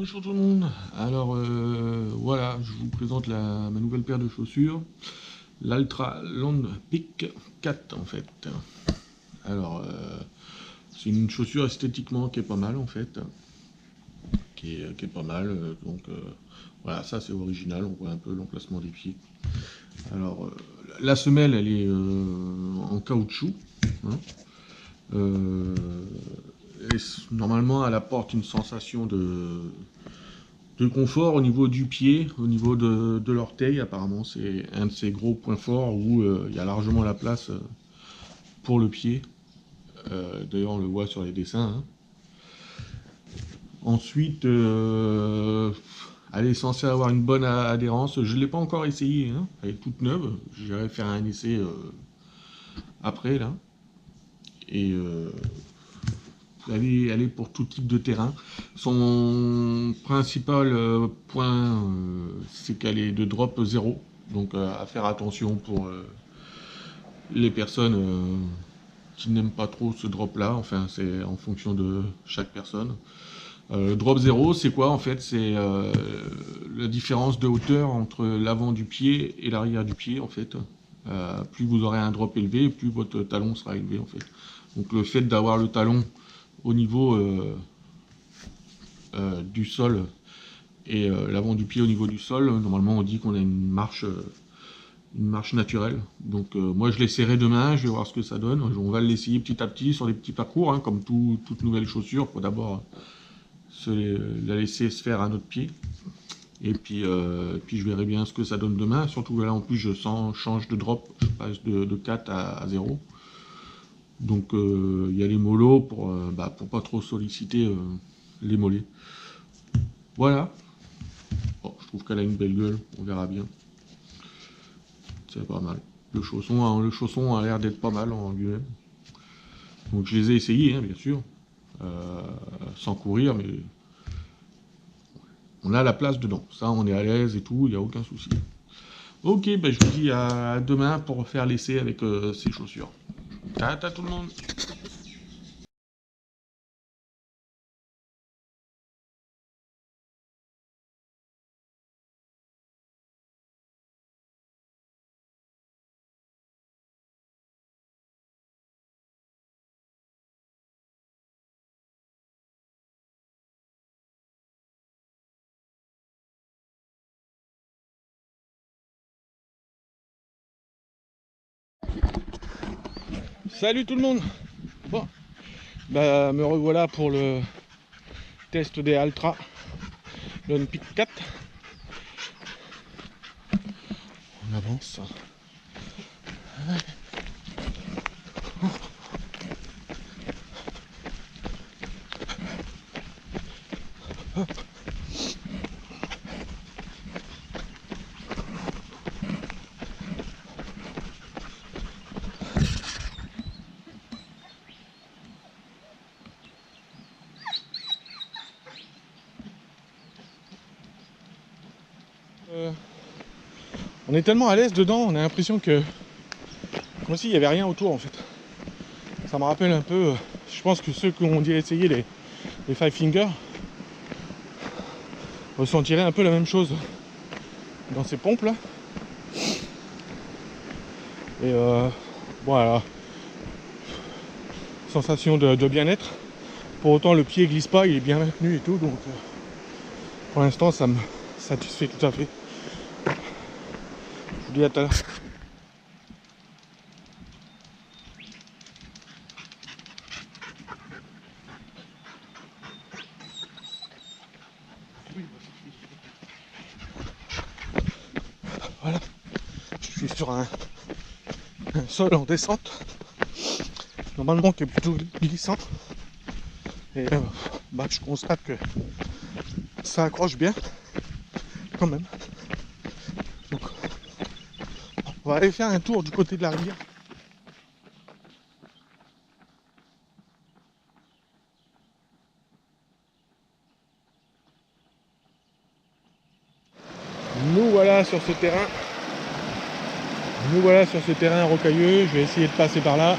Bonjour tout le monde. Alors voilà, je vous présente ma nouvelle paire de chaussures, l'Altra Land Peak 4 en fait. Alors c'est une chaussure esthétiquement qui est pas mal en fait, qui est pas mal. Voilà, ça c'est original, on voit un peu l'emplacement des pieds. Alors la semelle elle est en caoutchouc. Hein. Et normalement elle apporte une sensation de confort au niveau du pied, au niveau de l'orteil. Apparemment c'est un de ces gros points forts où il y a largement la place pour le pied. D'ailleurs on le voit sur les dessins. Hein. Ensuite, elle est censée avoir une bonne adhérence. Je ne l'ai pas encore essayé, hein. Elle est toute neuve. J'irai faire un essai après là. Et elle est pour tout type de terrain. Son principal point, c'est qu'elle est de drop 0. Donc à faire attention pour les personnes qui n'aiment pas trop ce drop là. Enfin, c'est en fonction de chaque personne. Drop 0, c'est quoi en fait? C'est la différence de hauteur entre l'avant du pied et l'arrière du pied en fait. Plus vous aurez un drop élevé, plus votre talon sera élevé en fait. Donc le fait d'avoir le talon au niveau du sol et l'avant du pied au niveau du sol, normalement on dit qu'on a une marche naturelle. Donc moi je l'essaierai demain, je vais voir ce que ça donne. On va l'essayer petit à petit sur des petits parcours, hein, comme toute nouvelle chaussure. Faut d'abord la laisser se faire à notre pied. Et puis je verrai bien ce que ça donne demain. Surtout là en plus je change de drop, je passe de 4 à 0. Donc il y a les molos pour pas trop solliciter les mollets. Voilà. Bon, je trouve qu'elle a une belle gueule, on verra bien. C'est pas mal. Le chausson a l'air d'être pas mal en lui-même. Donc je les ai essayés, hein, bien sûr. Sans courir, mais on a la place dedans. Ça, on est à l'aise et tout, il n'y a aucun souci. Ok, je vous dis à demain pour faire l'essai avec ces chaussures. Tata tout le monde. Salut tout le monde. Bon, me revoilà pour le test des Altra Land Peak 4. On avance. On est tellement à l'aise dedans, on a l'impression que comme s'il n'y avait rien autour en fait. Ça me rappelle un peu, je pense que ceux qui ont dit essayer les Five Finger ressentiraient un peu la même chose dans ces pompes là. Et voilà, sensation de bien-être. Pour autant le pied glisse pas, il est bien maintenu et tout, donc pour l'instant ça me satisfait tout à fait. Je vous dis à tout à l'heure. Voilà, je suis sur un sol en descente, normalement qui est plutôt glissant. Et je constate que ça accroche bien quand même. Donc, on va aller faire un tour du côté de la rivière. Nous voilà sur ce terrain rocailleux. Je vais essayer de passer par là.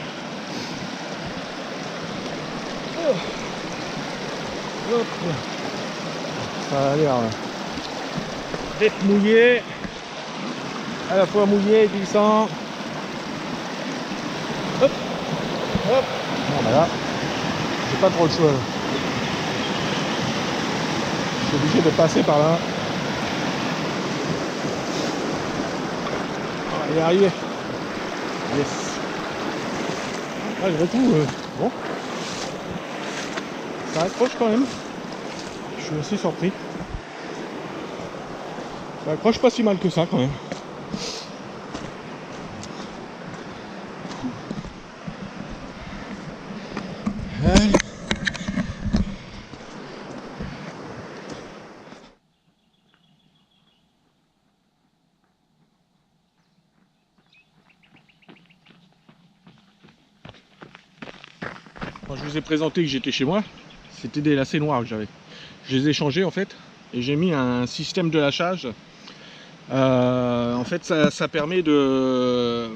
Hop. Ça a l'air d'être mouillé, à la fois mouillé et glissant. Hop, hop. Bon, bah là, j'ai pas trop le choix. Là. Je suis obligé de passer par là. On va y arriver. Yes. Malgré tout, bon. Ça accroche quand même. Je suis assez surpris. Ça accroche pas si mal que ça quand même. Allez. Quand je vous ai présenté que j'étais chez moi, c'était des lacets noirs que j'avais. Je les ai changés en fait et j'ai mis un système de lâchage. En fait ça permet de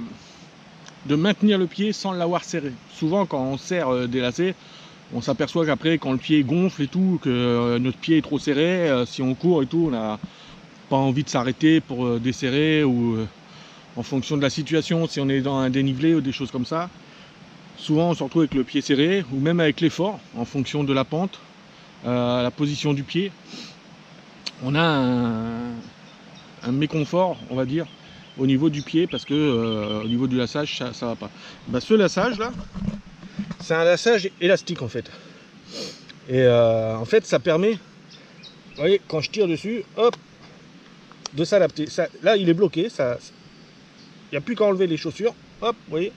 maintenir le pied sans l'avoir serré. Souvent quand on serre des lacets, on s'aperçoit qu'après quand le pied gonfle et tout, que notre pied est trop serré, si on court et tout, on n'a pas envie de s'arrêter pour desserrer ou en fonction de la situation, si on est dans un dénivelé ou des choses comme ça. Souvent on se retrouve avec le pied serré ou même avec l'effort en fonction de la pente, la position du pied. On a un méconfort, on va dire, au niveau du pied parce que au niveau du laçage ça va pas. Bah, ce laçage là, c'est un laçage élastique en fait. Et en fait ça permet, vous voyez, quand je tire dessus, hop, de s'adapter. Là il est bloqué, il n'y a plus qu'à enlever les chaussures, hop, vous voyez.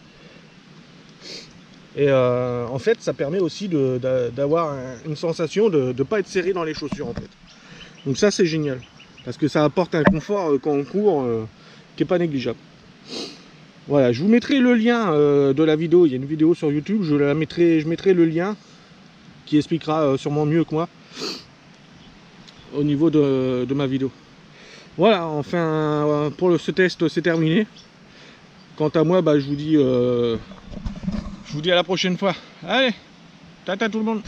Et en fait ça permet aussi d'avoir une sensation de ne pas être serré dans les chaussures en fait. Donc ça c'est génial, parce que ça apporte un confort quand on court qui n'est pas négligeable. Voilà, je vous mettrai le lien de la vidéo, il y a une vidéo sur YouTube, je mettrai le lien qui expliquera sûrement mieux que moi au niveau de ma vidéo. Voilà, enfin pour ce test c'est terminé. Quant à moi, bah, je vous dis à la prochaine fois. Allez, tata tout le monde.